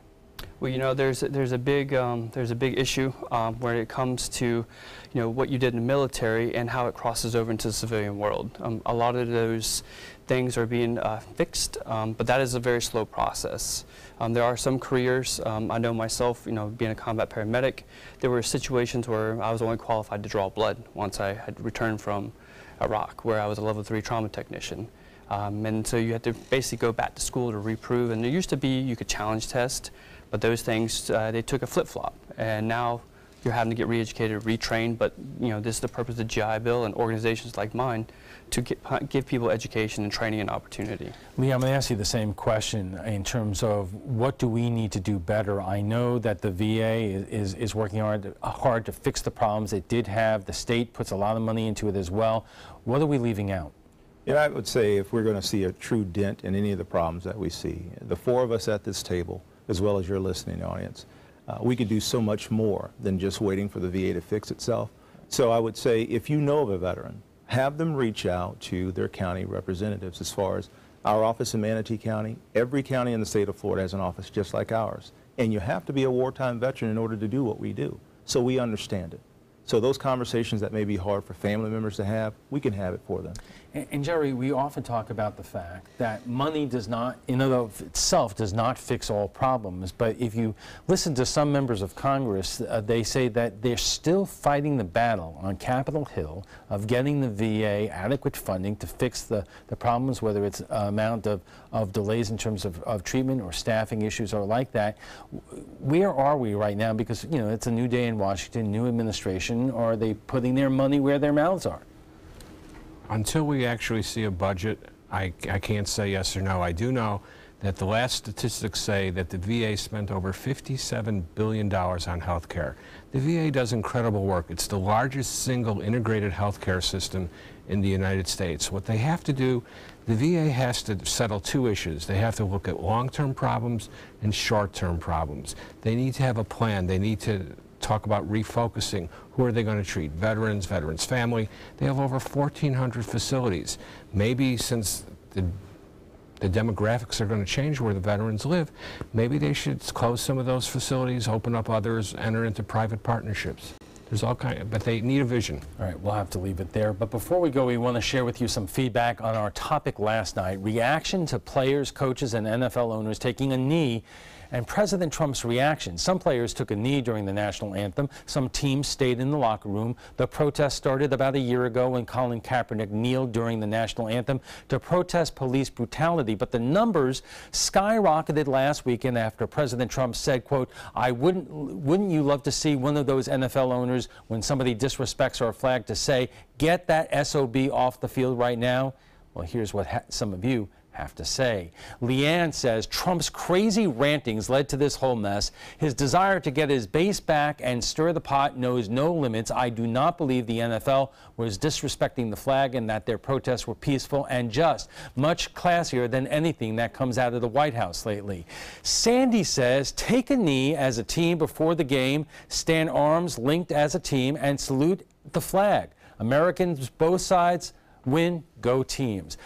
Well, you know, there's a big issue where it comes to, you know, what you did in the military and how it crosses over into the civilian world. A lot of those things are being fixed, but that is a very slow process. There are some careers. I know myself, you know, being a combat paramedic, there were situations where I was only qualified to draw blood once I had returned from Iraq, where I was a level 3 trauma technician. And so you had to basically go back to school to reprove. And there used to be, you could challenge test, but those things, they took a flip-flop. And now you're having to get re-educated, retrained. But, you know, this is the purpose of the GI Bill and organizations like mine, to give people education and training and opportunity. Lee, I'm going to ask you the same question in terms of what do we need to do better? I know that the VA is working hard to fix the problems it did have. The state puts a lot of money into it as well. What are we leaving out? Yeah, I would say if we're going to see a true dent in any of the problems that we see, the four of us at this table, as well as your listening audience, we could do so much more than just waiting for the VA to fix itself. So I would say if you know of a veteran, have them reach out to their county representatives. As far as our office in Manatee County, every county in the state of Florida has an office just like ours. And you have to be a wartime veteran in order to do what we do. So we understand it. So those conversations that may be hard for family members to have, we can have it for them. And Jerry, we often talk about the fact that money does not, in and of itself, does not fix all problems. But if you listen to some members of Congress, they say that they're still fighting the battle on Capitol Hill of getting the VA adequate funding to fix the problems, whether it's amount of delays in terms of treatment or staffing issues or like that. Where are we right now? Because, you know, it's a new day in Washington, new administration. Or are they putting their money where their mouths are? Until we actually see a budget, I can't say yes or no. I do know that the last statistics say that the VA spent over $57 billion on health care. The VA does incredible work. It's the largest single integrated health care system in the United States. What they have to do, the VA has to settle two issues. They have to look at long-term problems and short-term problems. They need to have a plan. They need to talk about refocusing. Who are they going to treat? Veterans, veterans' family. They have over 1,400 facilities. Maybe since the demographics are going to change where the veterans live, maybe they should close some of those facilities, open up others, enter into private partnerships. There's all kinds, but they need a vision. All right, we'll have to leave it there. But before we go, we want to share with you some feedback on our topic last night, reaction to players, coaches, and NFL owners taking a knee, and President Trump's reaction. Some players took a knee during the national anthem. Some teams stayed in the locker room. The protest started about a year ago when Colin Kaepernick kneeled during the national anthem to protest police brutality. But the numbers skyrocketed last weekend after President Trump said, quote, wouldn't you love to see one of those NFL owners, when somebody disrespects our flag, to say, get that SOB off the field right now? Well, here's what some of you have to say. Leanne says Trump's crazy rantings led to this whole mess. His desire to get his base back and stir the pot knows no limits. I do not believe the NFL was disrespecting the flag and that their protests were peaceful and just. Much classier than anything that comes out of the White House lately. Sandy says take a knee as a team before the game, stand arms linked as a team, and salute the flag. Americans, both sides, win, go teams.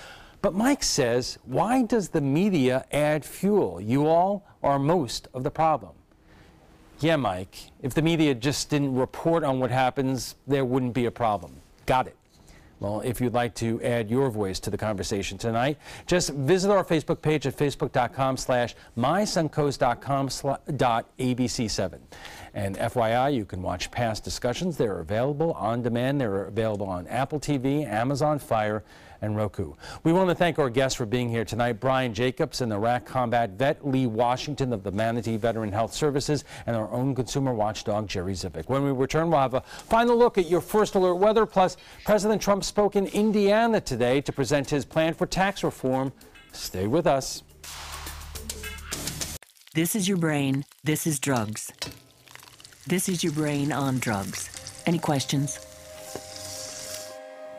But Mike says, why does the media add fuel? You all are most of the problem. Yeah, Mike, if the media just didn't report on what happens, there wouldn't be a problem. Got it. Well, if you'd like to add your voice to the conversation tonight, just visit our Facebook page at facebook.com/mysuncoast.com.abc7. And FYI, you can watch past discussions. They're available on demand. They're available on Apple TV, Amazon Fire, and Roku. We want to thank our guests for being here tonight. Brian Jacobs, an Iraq combat vet, Lee Washington of the Manatee Veteran Health Services, and our own consumer watchdog, Jerry Zivick. When we return, we'll have a final look at your first alert weather. Plus, President Trump spoke in Indiana today to present his plan for tax reform. Stay with us. This is your brain. This is drugs. This is your brain on drugs. Any questions?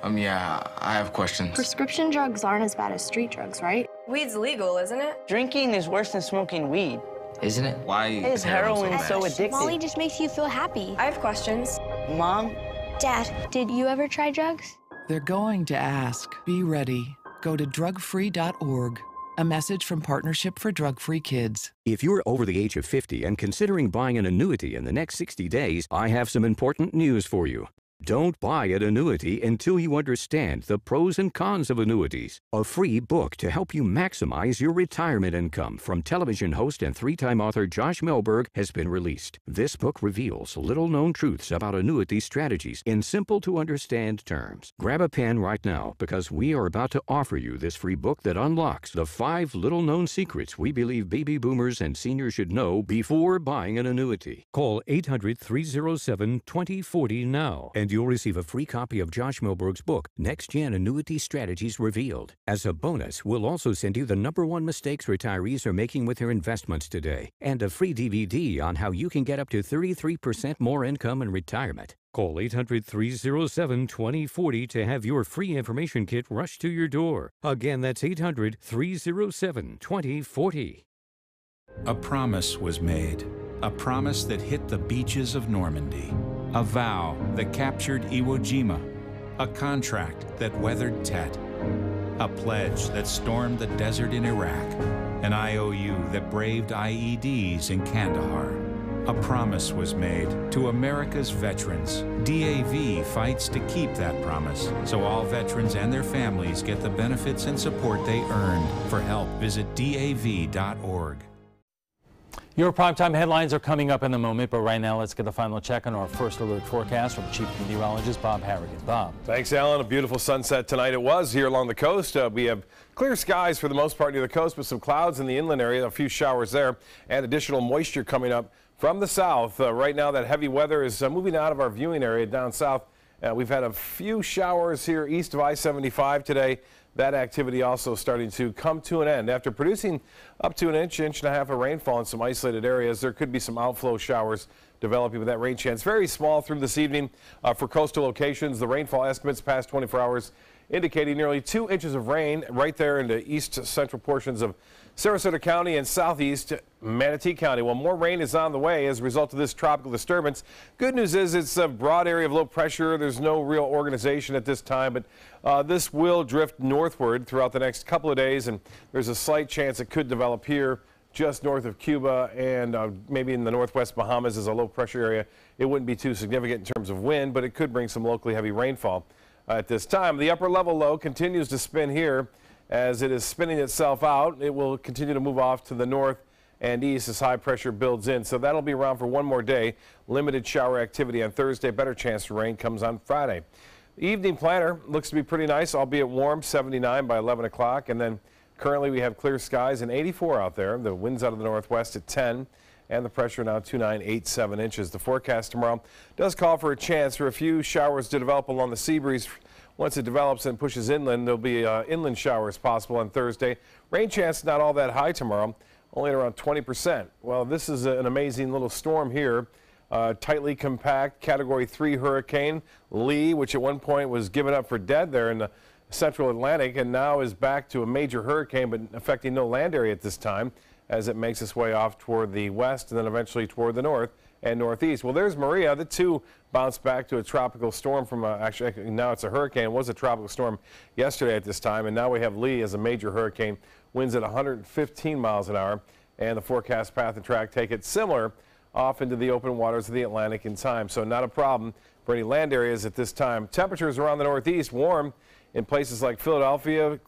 Yeah, I have questions. Prescription drugs aren't as bad as street drugs, right? Weed's legal, isn't it? Drinking is worse than smoking weed. Isn't it? Why is heroin so addictive? Molly just makes you feel happy. I have questions. Mom? Dad, did you ever try drugs? They're going to ask. Be ready. Go to drugfree.org. A message from Partnership for Drug-Free Kids. If you're over the age of 50 and considering buying an annuity in the next 60 days, I have some important news for you. Don't buy an annuity until you understand the pros and cons of annuities. A free book to help you maximize your retirement income from television host and three-time author Josh Melberg has been released. This book reveals little-known truths about annuity strategies in simple-to-understand terms. Grab a pen right now because we are about to offer you this free book that unlocks the 5 little-known secrets we believe baby boomers and seniors should know before buying an annuity. Call 800-307-2040 now and you'll receive a free copy of Josh Melberg's book, Next Gen Annuity Strategies Revealed. As a bonus, we'll also send you the #1 mistakes retirees are making with their investments today, and a free DVD on how you can get up to 33% more income in retirement. Call 800-307-2040 to have your free information kit rushed to your door. Again, that's 800-307-2040. A promise was made, a promise that hit the beaches of Normandy, a vow that captured Iwo Jima, a contract that weathered Tet, a pledge that stormed the desert in Iraq, an IOU that braved IEDs in Kandahar. A promise was made to America's veterans. DAV fights to keep that promise, so all veterans and their families get the benefits and support they earned. For help, visit DAV.org. Your primetime headlines are coming up in a moment, but right now let's get a final check on our first alert forecast from Chief Meteorologist Bob Harrigan. Bob. Thanks, Alan. A beautiful sunset tonight it was here along the coast. We have clear skies for the most part near the coast, with some clouds in the inland area, a few showers there, and additional moisture coming up from the south. Right now that heavy weather is moving out of our viewing area down south. We've had a few showers here east of I-75 today. That activity also starting to come to an end. After producing up to an inch and a half of rainfall in some isolated areas, there could be some outflow showers developing with that rain chance. Very small through this evening for coastal locations. The rainfall estimates past 24 hours indicating nearly 2 inches of rain right there in the east central portions of Sarasota County and southeast Manatee County. Well, more rain is on the way as a result of this tropical disturbance. Good news is it's a broad area of low pressure. There's no real organization at this time, but this will drift northward throughout the next couple of days, and there's a slight chance it could develop here just north of Cuba and maybe in the northwest Bahamas as a low pressure area. It wouldn't be too significant in terms of wind, but it could bring some locally heavy rainfall at this time. The upper level low continues to spin here. As it is spinning itself out, it will continue to move off to the north and east as high pressure builds in. So that'll be around for one more day. Limited shower activity on Thursday. Better chance for rain comes on Friday. The evening planner looks to be pretty nice, albeit warm, 79 by 11 o'clock. And then currently we have clear skies and 84 out there. The winds out of the northwest at 10. And the pressure now 2987 inches. The forecast tomorrow does call for a chance for a few showers to develop along the sea breeze. Once it develops and pushes inland, there'll be inland showers possible on Thursday. Rain chance not all that high tomorrow, only at around 20%. Well, this is an amazing little storm here. Tightly compact Category 3 hurricane Lee, which at one point was given up for dead there in the central Atlantic and now is back to a major hurricane, but affecting no land area at this time as it makes its way off toward the west and then eventually toward the north and northeast. Well, there's Maria. The two bounced back to a tropical storm from actually now it's a hurricane. It was a tropical storm yesterday at this time, and now we have Lee as a major hurricane. Winds at 115 miles an hour, and the forecast path and track take it similar off into the open waters of the Atlantic in time. So not a problem for any land areas at this time. Temperatures around the northeast warm in places like Philadelphia,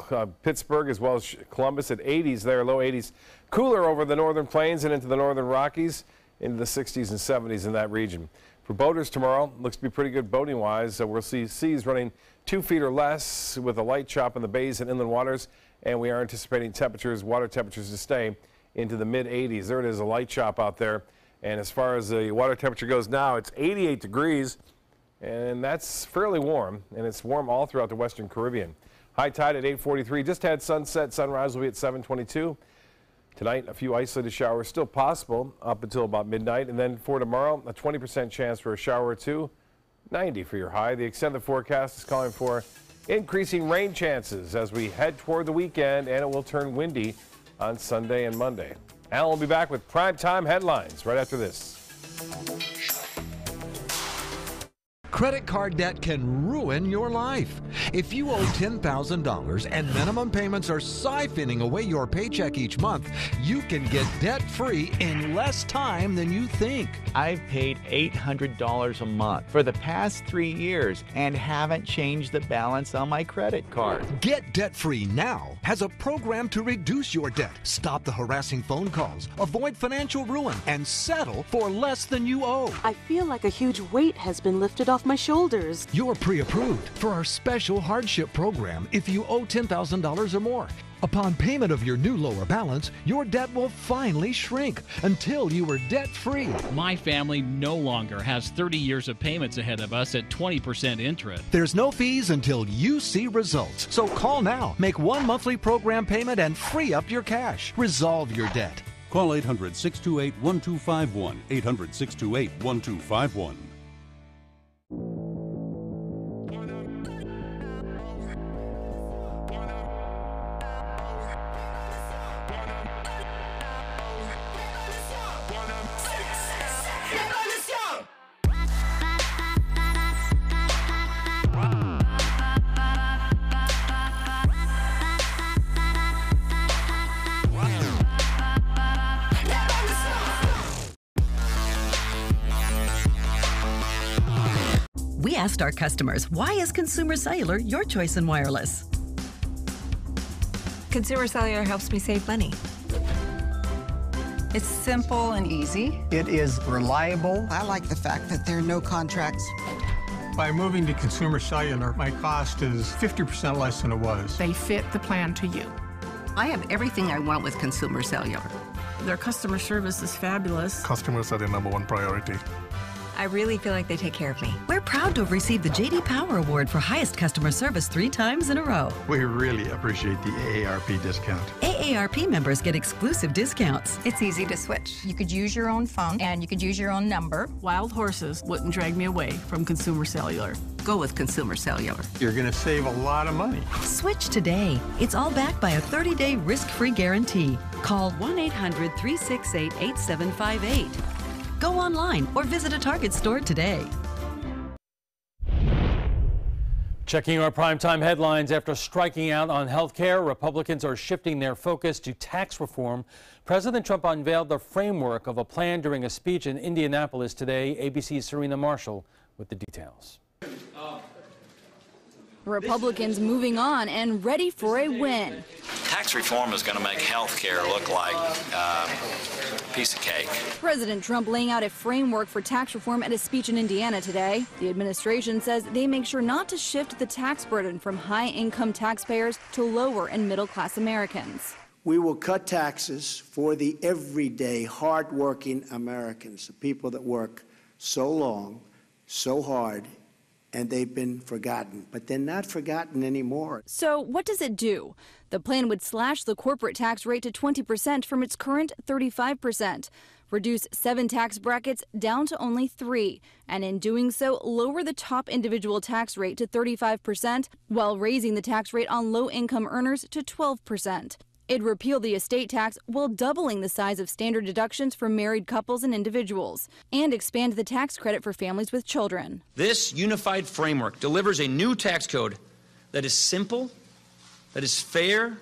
Pittsburgh, as well as Columbus at 80s there, low 80s. Cooler over the northern plains and into the northern Rockies, into the 60s and 70s in that region. For boaters tomorrow, looks to be pretty good boating-wise. We'll see seas running 2 feet or less with a light chop in the bays and inland waters, and we are anticipating water temperatures to stay into the mid-80s. There it is, a light chop out there. And as far as the water temperature goes now, it's 88 degrees, and that's fairly warm, and it's warm all throughout the western Caribbean. High tide at 8:43. Just had sunset. Sunrise will be at 7:22. Tonight, a few isolated showers still possible up until about midnight. And then for tomorrow, a 20% chance for a shower or two, 90 for your high. The extended forecast is calling for increasing rain chances as we head toward the weekend, and it will turn windy on Sunday and Monday. Alan will be back with primetime headlines right after this. Credit card debt can ruin your life. If you owe $10,000 and minimum payments are siphoning away your paycheck each month, you can get debt-free in less time than you think. I've paid $800 a month for the past 3 years and haven't changed the balance on my credit card. Get debt-free now has a program to reduce your debt, stop the harassing phone calls, avoid financial ruin, and settle for less than you owe. I feel like a huge weight has been lifted off my shoulders. You're pre-approved for our special hardship program if you owe $10,000 or more. Upon payment of your new lower balance, your debt will finally shrink until you are debt-free. My family no longer has 30 years of payments ahead of us at 20% interest. There's no fees until you see results. So call now, make one monthly program payment, and free up your cash. Resolve your debt. Call 800-628-1251, 800-628-1251. We asked our customers, why is Consumer Cellular your choice in wireless? Consumer Cellular helps me save money. It's simple and easy. It is reliable. I like the fact that there are no contracts. By moving to Consumer Cellular, my cost is 50% less than it was. They fit the plan to you. I have everything I want with Consumer Cellular. Their customer service is fabulous. Customers are their #1 priority. I really feel like they take care of me. We're proud to have received the J.D. Power Award for highest customer service 3 times in a row. We really appreciate the AARP discount. AARP members get exclusive discounts. It's easy to switch. You could use your own phone and you could use your own number. Wild horses wouldn't drag me away from Consumer Cellular. Go with Consumer Cellular. You're going to save a lot of money. Switch today. It's all backed by a 30-day risk-free guarantee. Call 1-800-368-8758. Go online or visit a Target store today. Checking our primetime headlines. After striking out on health care, Republicans are shifting their focus to tax reform. President Trump unveiled the framework of a plan during a speech in Indianapolis today. ABC's Serena Marshall with the details. Republicans moving on and ready for a win. Tax reform is going to make health care look like a piece of cake. President Trump laying out a framework for tax reform at a speech in Indiana today. The administration says they make sure not to shift the tax burden from high-income taxpayers to lower and middle-class Americans. We will cut taxes for the everyday, hard-working Americans, the people that work so long, so hard, and they've been forgotten, but they're not forgotten anymore. So what does it do? The plan would slash the corporate tax rate to 20% from its current 35%, reduce 7 tax brackets down to only 3, and in doing so, lower the top individual tax rate to 35%, while raising the tax rate on low-income earners to 12%. It'd repeal the estate tax while doubling the size of standard deductions for married couples and individuals, and expand the tax credit for families with children. This unified framework delivers a new tax code that is simple, that is fair,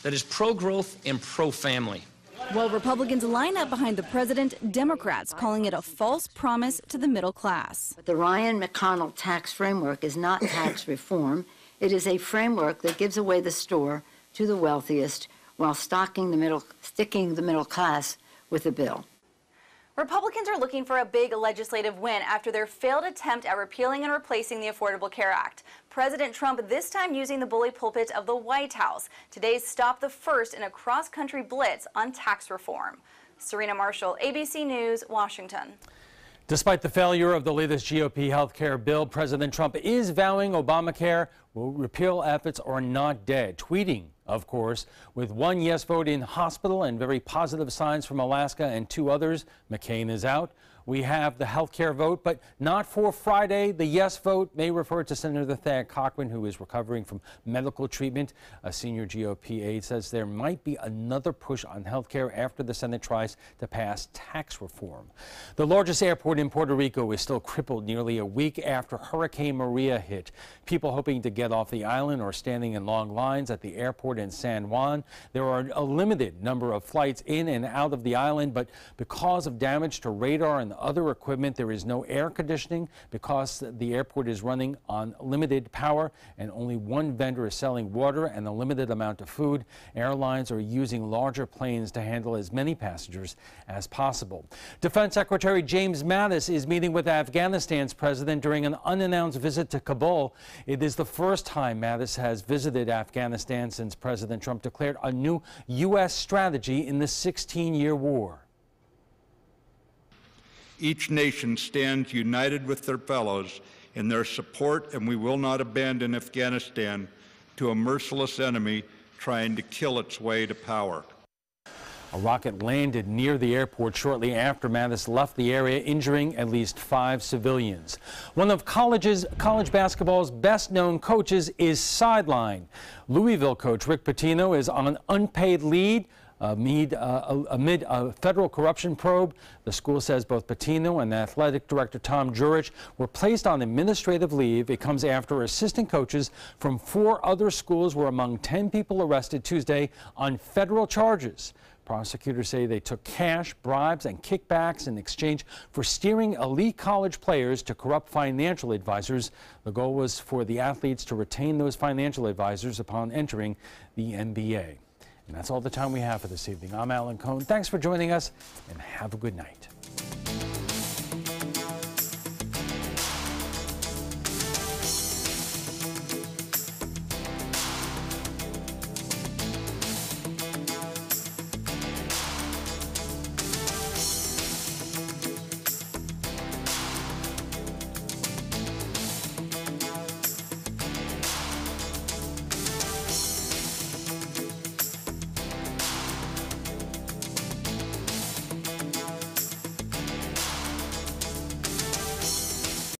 that is pro-growth and pro-family. While Republicans line up behind the president, Democrats calling it a false promise to the middle class. The Ryan McConnell tax framework is not tax reform. It is a framework that gives away the store to the wealthiest while sticking the middle class with the bill. Republicans are looking for a big legislative win after their failed attempt at repealing and replacing the Affordable Care Act. President Trump this time using the bully pulpit of the White House. Today's stop the first in a cross-country blitz on tax reform. Serena Marshall, ABC News, Washington. Despite the failure of the latest GOP health care bill, President Trump is vowing Obamacare repeal efforts are not dead. Tweeting, of course, with one yes vote in hospital and very positive signs from Alaska and two others. McCain is out. We have the health care vote, but not for Friday. The yes vote may refer to Senator Thad Cochran, who is recovering from medical treatment. A senior GOP aide says there might be another push on health care after the Senate tries to pass tax reform. The largest airport in Puerto Rico is still crippled nearly a week after Hurricane Maria hit. People hoping to get off the island are standing in long lines at the airport in San Juan. There are a limited number of flights in and out of the island, but because of damage to radar and other equipment, there is no air conditioning because the airport is running on limited power and only one vendor is selling water and a limited amount of food. Airlines are using larger planes to handle as many passengers as possible. Defense Secretary James Mattis is meeting with Afghanistan's president during an unannounced visit to Kabul. It is the first time Mattis has visited Afghanistan since President Trump declared a new U.S. strategy in the 16-year war. Each nation stands united with their fellows in their support, and we will not abandon Afghanistan to a merciless enemy trying to kill its way to power. A rocket landed near the airport shortly after Mattis left the area, injuring at least 5 civilians. One of college basketball's best-known coaches is sidelined. Louisville coach Rick Pitino is on unpaid leave amid a federal corruption probe. The school says both Pitino and athletic director Tom Jurich were placed on administrative leave. It comes after assistant coaches from 4 other schools were among 10 people arrested Tuesday on federal charges. Prosecutors say they took cash, bribes, and kickbacks in exchange for steering elite college players to corrupt financial advisors. The goal was for the athletes to retain those financial advisors upon entering the NBA. And that's all the time we have for this evening. I'm Alan Cohn. Thanks for joining us, and have a good night.